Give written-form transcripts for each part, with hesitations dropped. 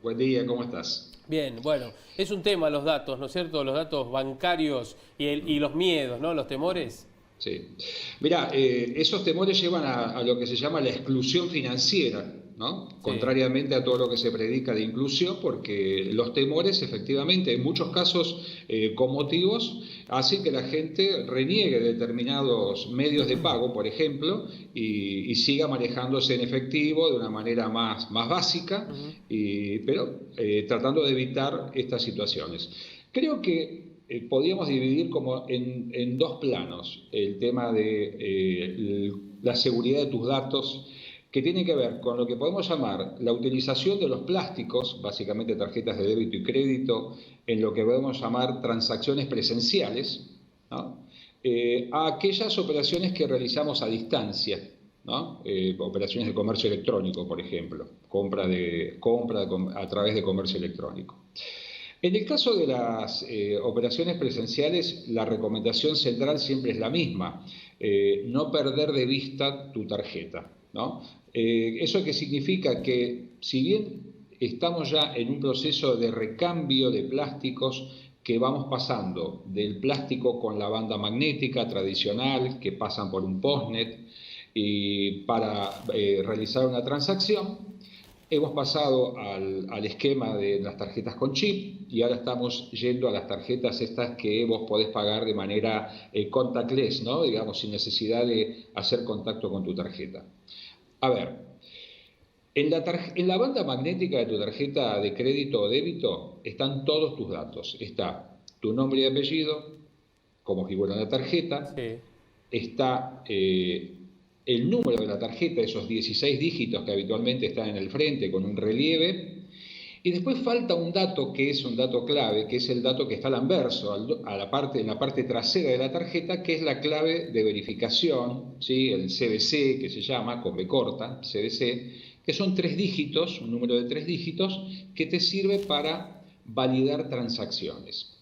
Buen día, ¿cómo estás? Bien, bueno, es un tema los datos, ¿no es cierto? Los datos bancarios y los miedos, ¿no? Los temores. Sí. Mirá, esos temores llevan a lo que se llama la exclusión financiera, ¿no? Sí. Contrariamente a todo lo que se predica de inclusión, porque los temores, efectivamente, en muchos casos, con motivos, hacen que la gente reniegue determinados medios de pago, por ejemplo, y siga manejándose en efectivo de una manera más básica, Ujú. pero tratando de evitar estas situaciones. Creo que podríamos dividir como en dos planos el tema de la seguridad de tus datos, que tiene que ver con lo que podemos llamar la utilización de los plásticos, básicamente tarjetas de débito y crédito, en lo que podemos llamar transacciones presenciales, ¿no? A aquellas operaciones que realizamos a distancia, ¿no? Operaciones de comercio electrónico, por ejemplo, a través de comercio electrónico. En el caso de las operaciones presenciales, la recomendación central siempre es la misma, no perder de vista tu tarjeta, ¿no? ¿Eso qué significa? Que si bien estamos ya en un proceso de recambio de plásticos, que vamos pasando del plástico con la banda magnética tradicional, que pasan por un postnet, y para realizar una transacción, hemos pasado al esquema de las tarjetas con chip y ahora estamos yendo a las tarjetas estas que vos podés pagar de manera contactless, ¿no? Digamos, sin necesidad de hacer contacto con tu tarjeta. A ver, en la banda magnética de tu tarjeta de crédito o débito están todos tus datos. Está tu nombre y apellido, como figura en la tarjeta, Sí. está el número de la tarjeta, esos 16 dígitos que habitualmente están en el frente con un relieve, y después falta un dato que es un dato clave, que es el dato que está al anverso, en la parte trasera de la tarjeta, que es la clave de verificación, ¿sí? El CBC, que se llama, con B corta, CBC, que son tres dígitos, un número de tres dígitos, que te sirve para validar transacciones.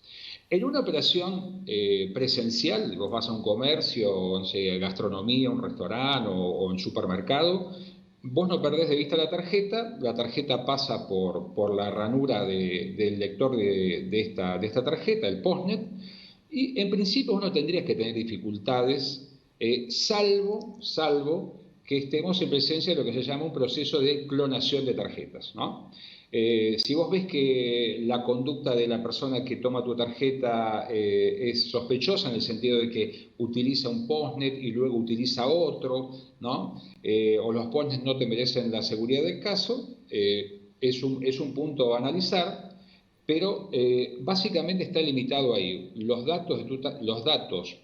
En una operación presencial, vos vas a un comercio, o sea, gastronomía, un restaurante o un supermercado, vos no perdés de vista la tarjeta pasa por la ranura del lector de esta tarjeta, el postnet, y en principio vos no tendrías que tener dificultades, salvo que estemos en presencia de lo que se llama un proceso de clonación de tarjetas, ¿no? Si vos ves que la conducta de la persona que toma tu tarjeta es sospechosa en el sentido de que utiliza un postnet y luego utiliza otro, ¿no? O los postnets no te merecen la seguridad del caso, es un punto a analizar, pero básicamente está limitado ahí. Los datos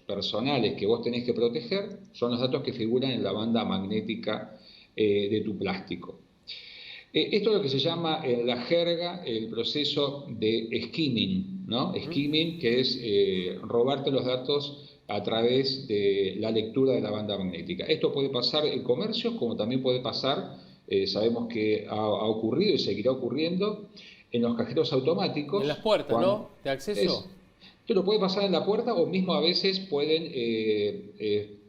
personales que vos tenés que proteger son los datos que figuran en la banda magnética de tu plástico. Esto es lo que se llama en la jerga el proceso de skimming, ¿no? Ujú. Skimming, que es robarte los datos a través de la lectura de la banda magnética. Esto puede pasar en comercios, como también puede pasar, sabemos que ha ocurrido y seguirá ocurriendo, en los cajeros En las automáticos, puertas, ¿no? De acceso. esto lo puede pasar en la puerta o mismo a veces pueden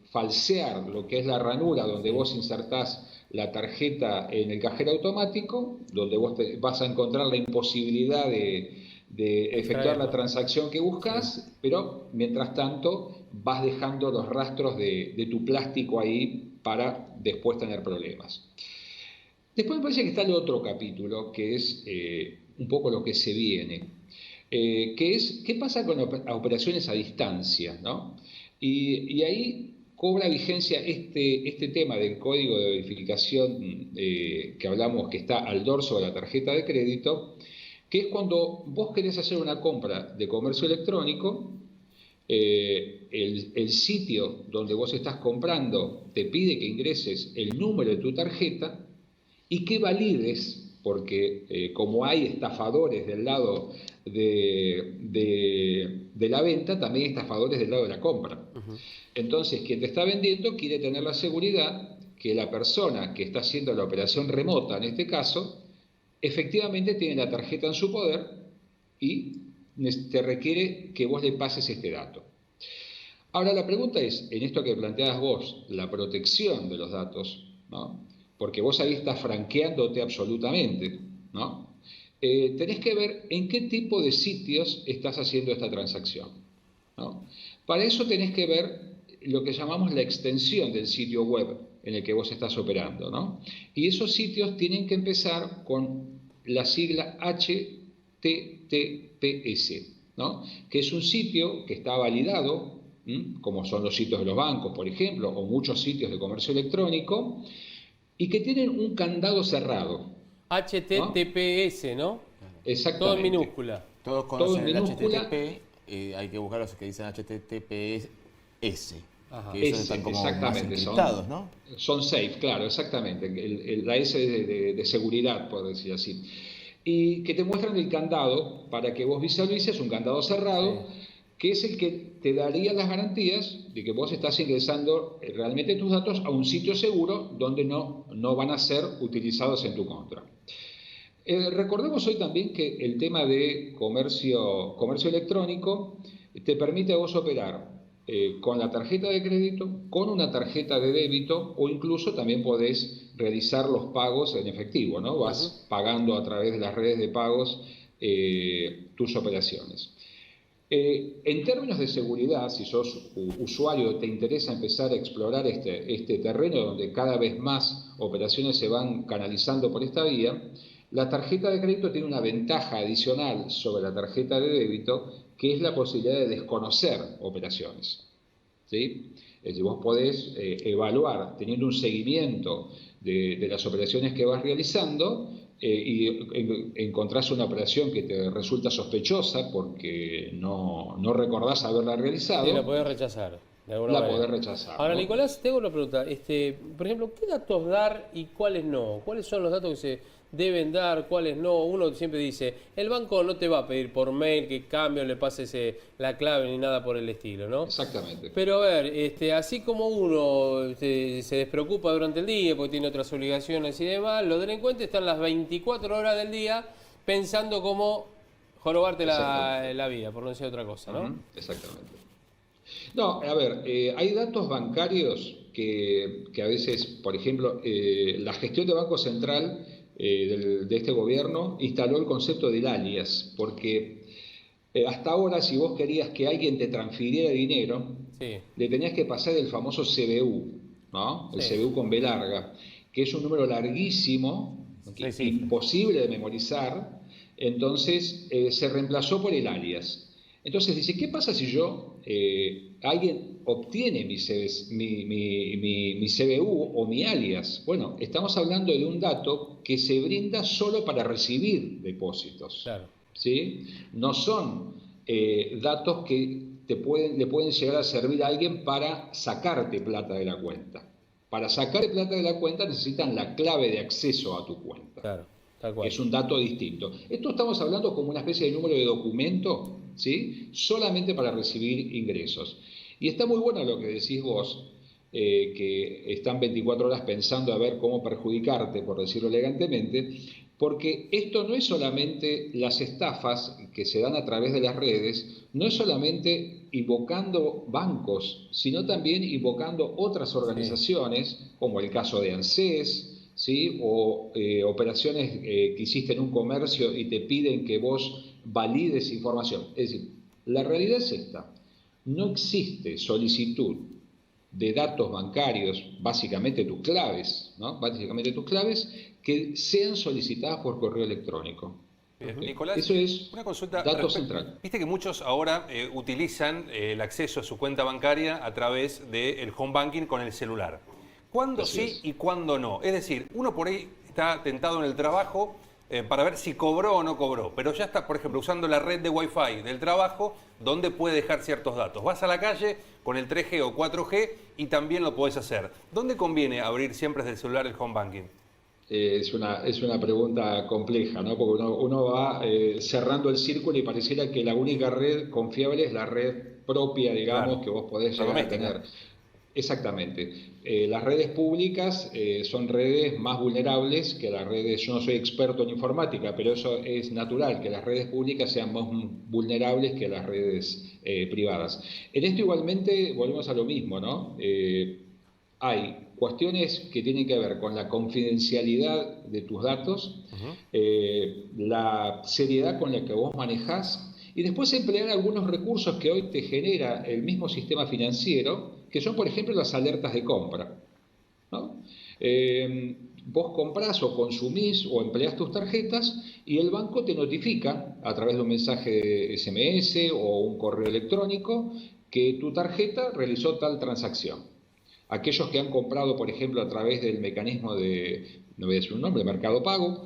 falsear lo que es la ranura donde Sí. vos insertás la tarjeta en el cajero automático, donde vos vas a encontrar la imposibilidad de efectuar la Extraerlo. transacción que Sí. buscas, pero mientras tanto vas dejando los rastros de tu plástico ahí para después tener problemas. Después me parece que está el otro capítulo, que es un poco lo que se viene, que es qué pasa con operaciones a distancia, ¿no? Y ahí cobra vigencia este tema del código de verificación que hablamos, que está al dorso de la tarjeta de crédito, que es cuando vos querés hacer una compra de comercio electrónico, el sitio donde vos estás comprando te pide que ingreses el número de tu tarjeta y que valides, porque como hay estafadores del lado de la venta, también hay estafadores del lado de la compra. Ujú. Entonces, quien te está vendiendo quiere tener la seguridad que la persona que está haciendo la operación remota, en este caso, efectivamente tiene la tarjeta en su poder y te requiere que vos le pases este dato. Ahora la pregunta es, en esto que planteabas vos, la protección de los datos, ¿no? Porque vos ahí estás franqueándote absolutamente, ¿no? tenés que ver en qué tipo de sitios estás haciendo esta transacción, ¿no? Para eso tenés que ver lo que llamamos la extensión del sitio web en el que vos estás operando, ¿no? Y esos sitios tienen que empezar con la sigla HTTPS, ¿no? Que es un sitio que está validado, como son los sitios de los bancos, por ejemplo, o muchos sitios de comercio electrónico, y que tienen un candado cerrado, ¿no? HTTPS, ¿no? Todo en Exactamente. minúscula. Todos Todo en conocen el minúscula. HTTP, hay que buscar los que dicen HTTPS, Ajá. que esos están como más Exactamente, encriptados, ¿no? son safe, claro, exactamente. La S de seguridad, por decir así. Y que te muestran el candado para que vos visualices un candado cerrado, que es el que te daría las garantías de que vos estás ingresando realmente tus datos a un sitio seguro donde no van a ser utilizados en tu contra. Recordemos hoy también que el tema de comercio electrónico te permite a vos operar con la tarjeta de crédito, con una tarjeta de débito, o incluso también podés realizar los pagos en efectivo, ¿no? Vas pagando a través de las redes de pagos tus operaciones. En términos de seguridad, si sos usuario, te interesa empezar a explorar este terreno donde cada vez más operaciones se van canalizando por esta vía, la tarjeta de crédito tiene una ventaja adicional sobre la tarjeta de débito, que es la posibilidad de desconocer operaciones, ¿sí? Es decir, vos podés evaluar, teniendo un seguimiento de las operaciones que vas realizando, y encontrás una operación que te resulta sospechosa porque no recordás haberla realizado, Sí, la podés rechazar. De alguna la manera. podés rechazar, Ahora, ¿no? Nicolás, tengo una pregunta. Por ejemplo, ¿qué datos dar y cuáles no? ¿Cuáles son los datos que se deben dar, cuáles no? Uno siempre dice, el banco no te va a pedir por mail que cambie o le pases la clave ni nada por el estilo, ¿no? Exactamente. Pero a ver, así como uno se despreocupa durante el día porque tiene otras obligaciones y demás, los delincuentes están las 24 horas del día pensando cómo jorobarte la vida, por no decir otra cosa, ¿no? Exactamente. No, a ver, hay datos bancarios que a veces, por ejemplo, la gestión de Banco Central de este gobierno instaló el concepto del alias, porque hasta ahora si vos querías que alguien te transfiriera dinero, Sí. le tenías que pasar el famoso CBU, ¿no? El Sí. CBU con B larga, que es un número larguísimo, Sí. imposible de memorizar, entonces se reemplazó por el alias. Entonces dice, ¿qué pasa si alguien obtiene mi CBU o mi alias? Bueno, estamos hablando de un dato que se brinda solo para recibir depósitos, Claro. ¿sí? No son datos que le pueden llegar a servir a alguien para sacarte plata de la cuenta. Para sacarte plata de la cuenta necesitan la clave de acceso a tu cuenta. Claro, tal Que cual. es un dato distinto. Esto estamos hablando como una especie de número de documento, ¿sí? Solamente para recibir ingresos. Y está muy bueno lo que decís vos, que están 24 horas pensando a ver cómo perjudicarte, por decirlo elegantemente, porque esto no es solamente las estafas que se dan a través de las redes, no es solamente invocando bancos, sino también invocando otras organizaciones, como el caso de ANSES, ¿sí? O operaciones que hiciste en un comercio y te piden que vos valides información. Es decir, la realidad es esta: no existe solicitud de datos bancarios, básicamente tus claves, ¿no? Básicamente tus claves, que sean solicitadas por correo electrónico. Bien. Nicolás, Eso es una consulta. dato central. Viste que muchos ahora utilizan el acceso a su cuenta bancaria a través del home banking con el celular. ¿Cuándo Así sí es. y cuándo no? Es decir, uno por ahí está tentado en el trabajo para ver si cobró o no cobró, pero ya está, por ejemplo, usando la red de Wi-Fi del trabajo, donde puede dejar ciertos datos. Vas a la calle con el 3G o 4G y también lo podés hacer. ¿Dónde conviene abrir siempre desde el celular el home banking? Es una pregunta compleja, ¿no? Porque uno va cerrando el círculo y pareciera que la única red confiable es la red propia, digamos, Claro. que vos podés La llegar a doméstica. tener. Exactamente. Las redes públicas son redes más vulnerables que las redes. Yo no soy experto en informática, pero eso es natural, que las redes públicas sean más vulnerables que las redes privadas. En esto igualmente volvemos a lo mismo, ¿no? Hay cuestiones que tienen que ver con la confidencialidad de tus datos, la seriedad con la que vos manejás, y después emplear algunos recursos que hoy te genera el mismo sistema financiero, que son, por ejemplo, las alertas de compra, ¿no? Vos comprás o consumís o empleás tus tarjetas y el banco te notifica a través de un mensaje SMS o un correo electrónico que tu tarjeta realizó tal transacción. Aquellos que han comprado, por ejemplo, a través del mecanismo de, no voy a decir un nombre, Mercado Pago,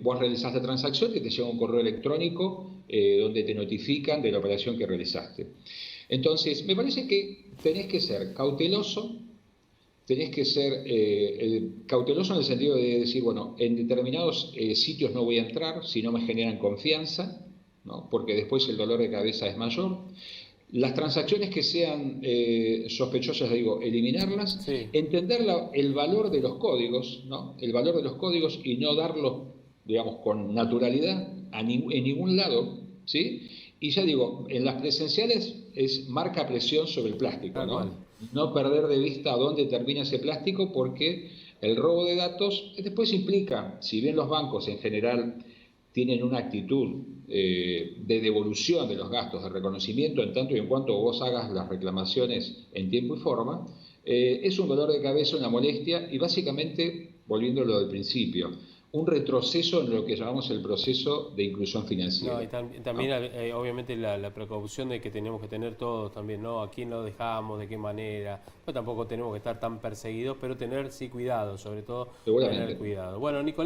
vos realizás la transacción y te llega un correo electrónico donde te notifican de la operación que realizaste. Entonces, me parece que tenés que ser cauteloso. Tenés que ser cauteloso en el sentido de decir, bueno, en determinados sitios no voy a entrar si no me generan confianza, ¿no? Porque después el dolor de cabeza es mayor. Las transacciones que sean sospechosas, digo, eliminarlas. Sí. Entender el valor de los códigos, ¿no? El valor de los códigos y no darlos, digamos, con naturalidad en ningún lado, ¿sí? Y ya digo, en las presenciales es marca presión sobre el plástico, ¿no? No perder de vista a dónde termina ese plástico, porque el robo de datos después implica, si bien los bancos en general tienen una actitud de devolución de los gastos, de reconocimiento en tanto y en cuanto vos hagas las reclamaciones en tiempo y forma, es un dolor de cabeza, una molestia y básicamente, volviendo a lo del principio, un retroceso en lo que llamamos el proceso de inclusión financiera. No, y también, ¿no? Obviamente la precaución de que tenemos que tener todos también, ¿no? A quién lo dejamos, de qué manera. No, tampoco tenemos que estar tan perseguidos, pero tener sí cuidado, sobre todo tener cuidado. Bueno, Nicolás.